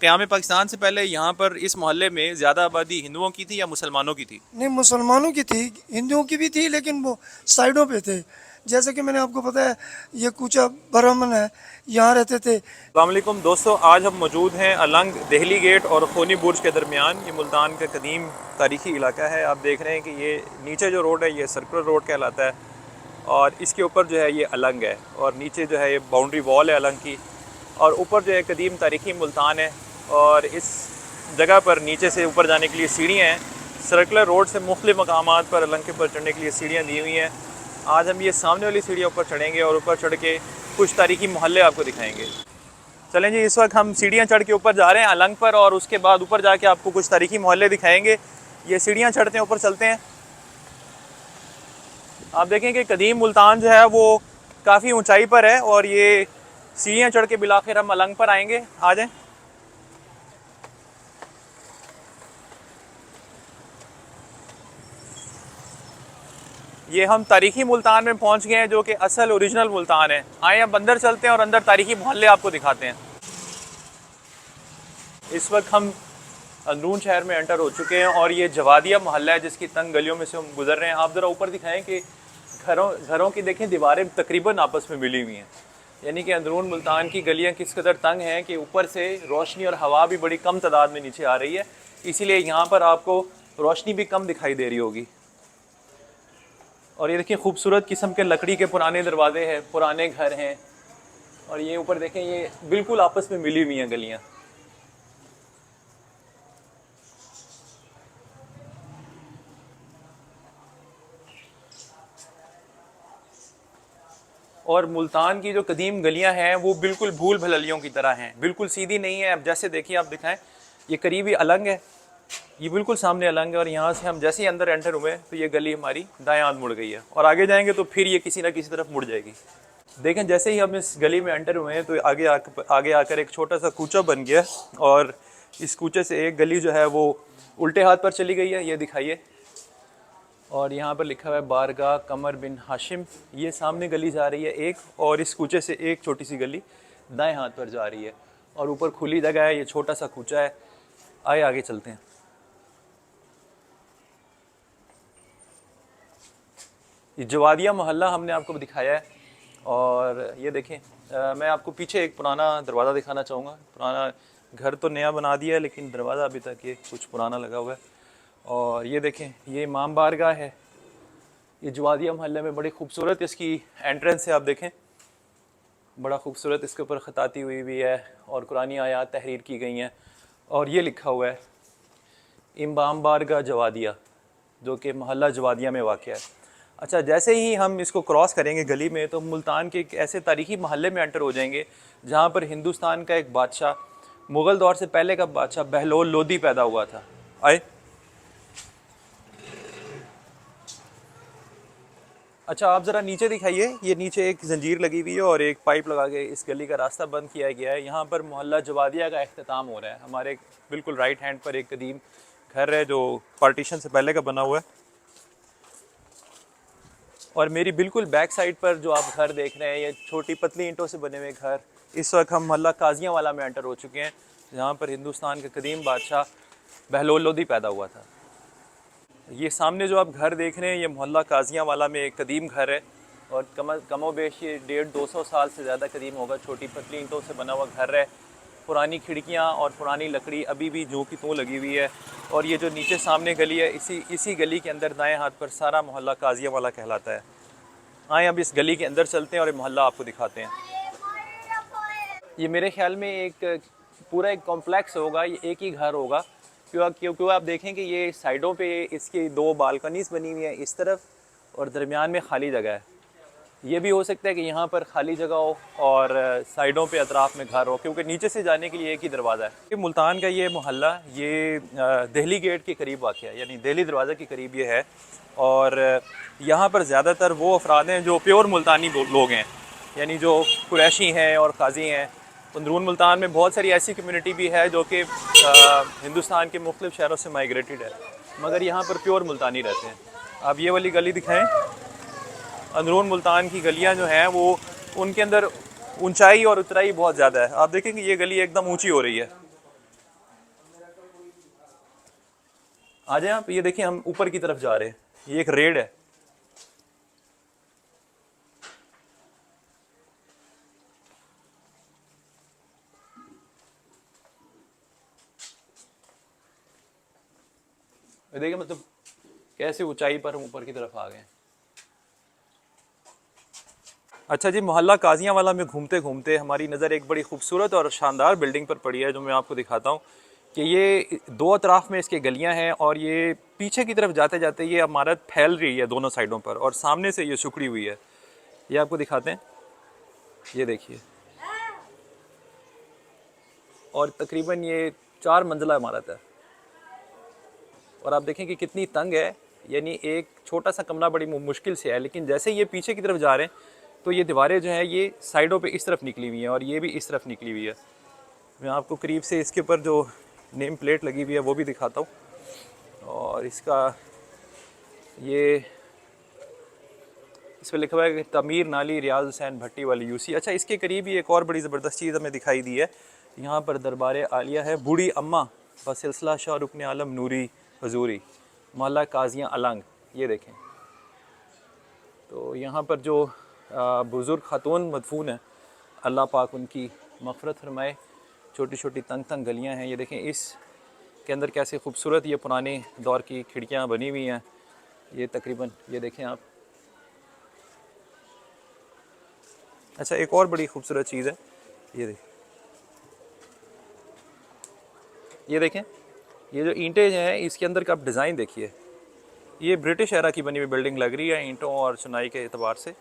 क़याम पाकिस्तान से पहले यहाँ पर इस मोहल्ले में ज़्यादा आबादी हिंदुओं की थी या मुसलमानों की थी? नहीं, मुसलमानों की थी, हिंदुओं की भी थी, लेकिन वो साइडों पे थे। जैसे कि मैंने आपको पता है, ये कूचा ब्राह्मण है, यहाँ रहते थे। अस्सलाम वालेकुम दोस्तों, आज हम मौजूद हैं अलंग दहली गेट और खोनी बुर्ज के दरमियान। ये मुल्तान का कदीम तारीख़ी इलाका है। आप देख रहे हैं कि ये नीचे जो रोड है ये सर्कुलर रोड कहलाता है और इसके ऊपर जो है ये अलंग है और नीचे जो है ये बाउंड्री वॉल है अलंग की, और ऊपर जो है कदीम तारीख़ी मुल्तान है। और इस जगह पर नीचे से ऊपर जाने के लिए सीढ़ियाँ हैं। सर्कुलर रोड से मुख्तलिफ़ मकामात पर अलंग के ऊपर चढ़ने के लिए सीढ़ियाँ दी हुई हैं। आज हम ये सामने वाली सीढ़ियों ऊपर चढ़ेंगे और ऊपर चढ़ के कुछ तारीख़ी मोहल्ले आपको दिखाएंगे। चलें जी, इस वक्त हम सीढ़ियाँ चढ़ के ऊपर जा रहे हैं अलंग पर, और उसके बाद ऊपर जाके आपको कुछ तारीख़ी मोहल्ले दिखाएंगे। ये सीढ़ियाँ चढ़ते हैं, ऊपर चलते हैं। आप देखें कि कदीम मुल्तान जो है वो काफ़ी ऊंचाई पर है और ये सीढ़ियाँ चढ़ के बिलाखिर हम अलंग पर आएंगे। आ जाएं। ये हम तारीख़ी मुल्तान में पहुंच गए हैं, जो कि असल ओरिजिनल मुल्तान है। आए अब अंदर चलते हैं और अंदर तारीख़ी मोहल्ले आपको दिखाते हैं। इस वक्त हम अंदरून शहर में एंटर हो चुके हैं और ये जवादिया मोहल्ला है जिसकी तंग गलियों में से हम गुजर रहे हैं। आप ज़रा ऊपर दिखाएं कि घरों की देखें दीवारें तकरीबन आपस में मिली हुई हैं, यानी कि अंदरून मुल्तान की गलियां किस कदर तंग हैं कि ऊपर से रोशनी और हवा भी बड़ी कम तादाद में नीचे आ रही है, इसीलिए यहाँ पर आपको रोशनी भी कम दिखाई दे रही होगी। और ये देखिए खूबसूरत किस्म के लकड़ी के पुराने दरवाजे हैं, पुराने घर हैं, और ये ऊपर देखें ये बिल्कुल आपस में मिली हुई हैं गलियाँ। और मुल्तान की जो कदीम गलियां हैं वो बिल्कुल भूल भुलैयों की तरह हैं, बिल्कुल सीधी नहीं है। अब जैसे देखिए, आप दिखाएं, ये करीबी अलंग है, ये बिल्कुल सामने अलंग है, और यहाँ से हम जैसे ही अंदर एंटर हुए तो ये गली हमारी दाएं हाथ मुड़ गई है, और आगे जाएंगे तो फिर ये किसी ना किसी तरफ मुड़ जाएगी। देखें, जैसे ही हम इस गली में एंटर हुए हैं तो आगे आकर एक छोटा सा कूचा बन गया, और इस कूचे से एक गली जो है वो उल्टे हाथ पर चली गई है, ये दिखाइए। और यहाँ पर लिखा हुआ है बारगाह कमर बिन हाशिम। ये सामने गली जा रही है एक, और इस कूचे से एक छोटी सी गली दाएं हाथ पर जा रही है, और ऊपर खुली जगह है, ये छोटा सा कूचा है। आए आगे चलते हैं। ये जवादिया मोहल्ला हमने आपको दिखाया है, और ये देखें, मैं आपको पीछे एक पुराना दरवाज़ा दिखाना चाहूँगा। पुराना घर तो नया बना दिया है, लेकिन दरवाज़ा अभी तक ये कुछ पुराना लगा हुआ है। और ये देखें, ये इमाम बारगाह है। ये जवादिया मोहल्ले में बड़ी खूबसूरत इसकी एंट्रेंस है। आप देखें, बड़ा खूबसूरत इसके ऊपर ख़ताती हुई भी है और कुरानी आयात तहरीर की गई हैं, और ये लिखा हुआ है इमाम बारगाह जवादिया, जो कि मोहल्ला जवादिया में वाक़या है। अच्छा, जैसे ही हम इसको क्रॉस करेंगे गली में तो मुल्तान के एक ऐसे तारीख़ी मोहल्ले में एंटर हो जाएंगे जहाँ पर हिंदुस्तान का एक बादशाह, मुग़ल दौर से पहले का बादशाह बहलोल लोदी पैदा हुआ था। आए। अच्छा, आप ज़रा नीचे दिखाइए। ये नीचे एक जंजीर लगी हुई है और एक पाइप लगा के इस गली का रास्ता बंद किया गया है। यहाँ पर मोहल्ला जवादिया का अख्तिताम हो रहा है। हमारे बिल्कुल राइट हैंड पर एक कदीम घर है जो पार्टीशन से पहले का बना हुआ है, और मेरी बिल्कुल बैक साइड पर जो आप घर देख रहे हैं ये छोटी पतली ईंटों से बने हुए घर। इस वक्त हम मोहल्ला काजियाँ वाला में एंटर हो चुके हैं, जहाँ पर हिंदुस्तान के कदीम बादशाह बहलोल लोदी पैदा हुआ था। ये सामने जो आप घर देख रहे हैं ये मोहल्ला काजियाँ वाला में एक कदीम घर है, और कमोबेश ये 150-200 साल से ज़्यादा कदीम होगा। छोटी पतली ईंटों से बना हुआ घर है, पुरानी खिड़कियाँ और पुरानी लकड़ी अभी भी जो की त्यों लगी हुई है। और ये जो नीचे सामने गली है, इसी गली के अंदर दाएं हाथ पर सारा मोहल्ला काजियाँ वाला कहलाता है। आए अब इस गली के अंदर चलते हैं और ये मोहल्ला आपको दिखाते हैं। ये मेरे ख्याल में एक पूरा एक कॉम्प्लेक्स होगा, ये एक ही घर होगा, क्योंकि आप देखें कि ये साइडों पे इसकी 2 बालकनीज बनी हुई हैं इस तरफ, और दरमियान में खाली जगह है। ये भी हो सकता है कि यहाँ पर खाली जगह हो और साइडों पे अतराफ़ में घर हो, क्योंकि नीचे से जाने के लिए एक ही दरवाज़ा है। ये मुल्तान का ये मोहल्ला ये दहली गेट के करीब वाक़ है, यानी दहली दरवाज़े के करीब ये है। और यहाँ पर ज़्यादातर वो अफराद हैं जो प्योर मुल्तानी लोग हैं, यानी जो कुरैशी हैं और काजी हैं। अंदरून मुल्तान में बहुत सारी ऐसी कम्युनिटी भी है जो कि हिंदुस्तान के मुख्तलिफ़ शहरों से माइग्रेटेड है, मगर यहाँ पर प्योर मुल्तानी रहते हैं। आप ये वाली गली दिखाएं। अंदरून मुल्तान की गलियाँ जो हैं वो उनके अंदर ऊंचाई और उतराई बहुत ज़्यादा है। आप देखेंगे ये गली एकदम ऊंची हो रही है, आ जाए आप, ये देखिए हम ऊपर की तरफ जा रहे हैं, ये एक रेड है। ये देखिए मतलब कैसे ऊंचाई पर हम ऊपर की तरफ आ गए हैं। अच्छा जी, मोहल्ला काजियां वाला में घूमते घूमते हमारी नज़र एक बड़ी खूबसूरत और शानदार बिल्डिंग पर पड़ी है, जो मैं आपको दिखाता हूँ कि ये दो अतराफ में इसके गलियां हैं और ये पीछे की तरफ जाते जाते ये इमारत फैल रही है दोनों साइडों पर, और सामने से ये सिकुड़ी हुई है। ये आपको दिखाते हैं, ये देखिए, और तकरीबन ये 4 मंजिला इमारत है। और आप देखें कि कितनी तंग है, यानी एक छोटा सा कमरा बड़ी मुश्किल से है, लेकिन जैसे ये पीछे की तरफ जा रहे हैं तो ये दीवारें जो हैं ये साइडों पे इस तरफ निकली हुई हैं और ये भी इस तरफ निकली हुई है। मैं आपको करीब से इसके ऊपर जो नेम प्लेट लगी हुई है वो भी दिखाता हूँ। और इसका ये इस पर लिखा हुआ है कि तमीर नाली रियाज हुसैन भट्टी वाली यूसी। अच्छा, इसके करीब ही एक और बड़ी ज़बरदस्त चीज़ हमें दिखाई दी है, यहाँ पर दरबार आलिया है बूढ़ी अम्मा व सिलसिला शाह रुकन आलम नूरी हजूरी मोहल्ला काजियाँ अलंग। ये देखें, तो यहाँ पर जो बुज़ुर्ग खातून मदफून है, अल्लाह पाक उनकी मग़फ़िरत फरमाए। छोटी छोटी तंग तंग गलियाँ हैं, ये देखें इस के अंदर कैसे खूबसूरत ये पुराने दौर की खिड़कियाँ बनी हुई हैं। ये तकरीबन ये देखें आप। अच्छा, एक और बड़ी खूबसूरत चीज़ है, ये देखें, ये जो ईंटें हैं इसके अंदर का आप डिज़ाइन देखिए, ये ब्रिटिश एरा की बनी हुई बिल्डिंग लग रही है ईंटों और चुनाई के एतबार से।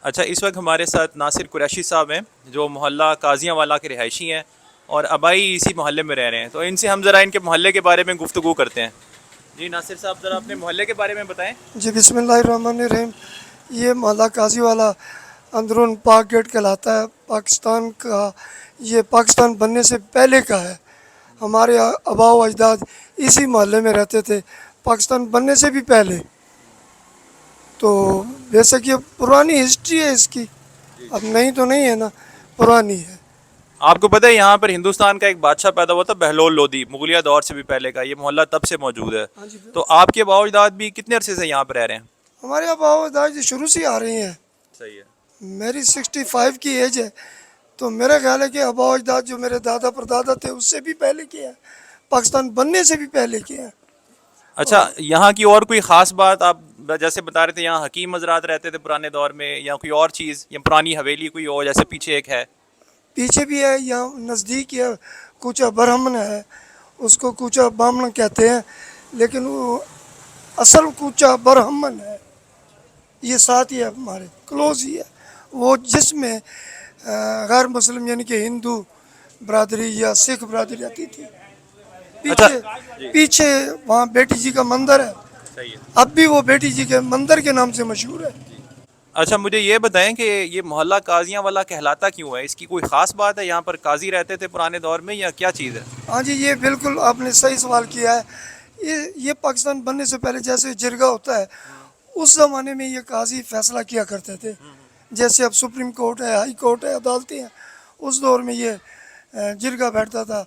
अच्छा, इस वक्त हमारे साथ नासिर कुरैशी साहब हैं जो मोहल्ला काजियाँ वाला के रिहायशी हैं और अबाई इसी मोहल्ले में रह रहे हैं, तो इनसे हम ज़रा इनके मोहल्ले के बारे में गुफ्तगू करते हैं। जी नासिर साहब, ज़रा अपने मोहल्ले के बारे में बताएं। जी बिस्मिल्लाहिर्रहमानिर्रहीम। ये मोहल्ला काजी वाला अंदरून पाक गेट कहलाता है, पाकिस्तान का। ये पाकिस्तान बनने से पहले का है। हमारे आबाओ अजदाद इसी मोहल्ले में रहते थे पाकिस्तान बनने से भी पहले। तो बेशक ये पुरानी हिस्ट्री है इसकी, अब नहीं तो नहीं है ना, पुरानी है। आपको पता है यहाँ पर हिंदुस्तान का एक बादशाह पैदा हुआ था बहलोल लोदी, मुगलिया दौर से भी पहले का। ये मोहल्ला तब से मौजूद है। हाँ जी। तो आपके आबाओ अजदाद भी कितने अरसे से यहाँ पर रह रहे हैं? हमारे आबाओ अजदाद शुरू से आ रही हैं। सही है। मेरी 65 की एज है, तो मेरा ख्याल है कि आबाओ अजदाद जो मेरे दादा परदादा थे उससे भी पहले किया है, पाकिस्तान बनने से भी पहले किया है। अच्छा, यहाँ की और कोई ख़ास बात? आप जैसे बता रहे थे यहाँ हकीम हजरात रहते थे पुराने दौर में, या कोई और चीज़, या पुरानी हवेली कोई और, जैसे पीछे एक है? पीछे भी है, यहाँ नज़दीक है कूचा ब्राह्मण है, उसको कूचा बामन कहते हैं, लेकिन वो असल कूचा ब्राह्मण है। ये साथ ही है, हमारे क्लोज ही है वो, जिसमें गैर मुस्लिम यानी कि हिंदू बरादरी या सिख बरादरी रहती थी। पीछे पीछे वहाँ बेटी जी का मंदिर है। सही है। अब भी वो बेटी जी के मंदिर के नाम से मशहूर है। अच्छा, मुझे ये बताएं कि ये मोहल्ला काजियाँ वाला कहलाता क्यों है? इसकी कोई ख़ास बात है? यहाँ पर काजी रहते थे पुराने दौर में, या क्या चीज़ है? हाँ जी, ये बिल्कुल आपने सही सवाल किया है। ये पाकिस्तान बनने से पहले जैसे जिरगा होता है, उस ज़माने में ये काजी फैसला किया करते थे। जैसे अब सुप्रीम कोर्ट है, हाई कोर्ट है, अदालतें हैं, उस दौर में ये जिरगा बैठता था,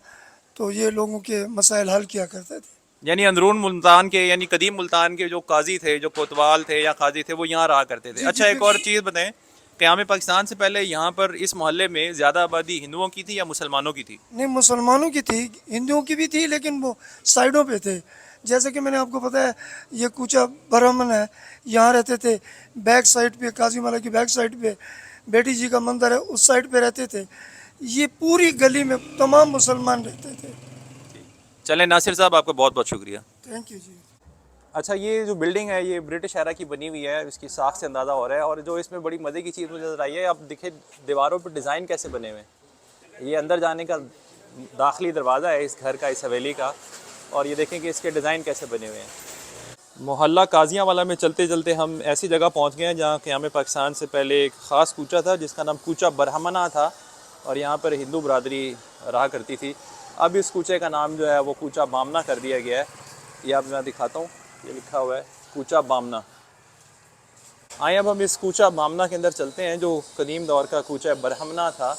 तो ये लोगों के मसाइल हल किया करते थे। यानी अंदरून मुल्तान के, यानी कदीम मुल्तान के जो काजी थे, जो कोतवाल थे या काजी थे, वो यहाँ रहा करते थे। अच्छा, एक और चीज़ बताएं, क़याम पाकिस्तान से पहले यहाँ पर इस मोहल्ले में ज़्यादा आबादी हिंदुओं की थी या मुसलमानों की थी? नहीं, मुसलमानों की थी, हिंदुओं की भी थी, लेकिन वो साइडों पे थे। जैसे कि मैंने आपको बताया, ये कूचा ब्राह्मण है, यहाँ रहते थे। बैक साइड पे, काजी माला की बैक साइड पे बेटी जी का मंदिर है, उस साइड पे रहते थे। ये पूरी गली में तमाम मुसलमान रहते थे। चलें नासिर साहब, आपका बहुत बहुत शुक्रिया। थैंक यू जी। अच्छा, ये जो बिल्डिंग है ये ब्रिटिश एरा की बनी हुई है, इसकी साख से अंदाज़ा हो रहा है। और जो इसमें बड़ी मज़े की चीज़ मुझे नज़र आई है, आप दिखे दीवारों पर डिज़ाइन कैसे बने हुए हैं। ये अंदर जाने का दाखिली दरवाज़ा है इस घर का, इस हवेली का, और ये देखें कि इसके डिज़ाइन कैसे बने हुए हैं। मोहल्ला काजियाँ वाला में चलते चलते हम ऐसी जगह पहुँच गए हैं जहाँ क़याम पाकिस्तान से पहले एक ख़ास कूचा था जिसका नाम कूचा ब्राह्मणा था, और यहाँ पर हिंदू बरादरी रहा करती थी। अब इस कूचे का नाम जो है वो कूचा बामना कर दिया गया है। ये आप मैं दिखाता हूँ, ये लिखा हुआ है कूचा बामना। आए अब हम इस कूचा बामना के अंदर चलते हैं, जो कदीम दौर का कूचा बरहमना था।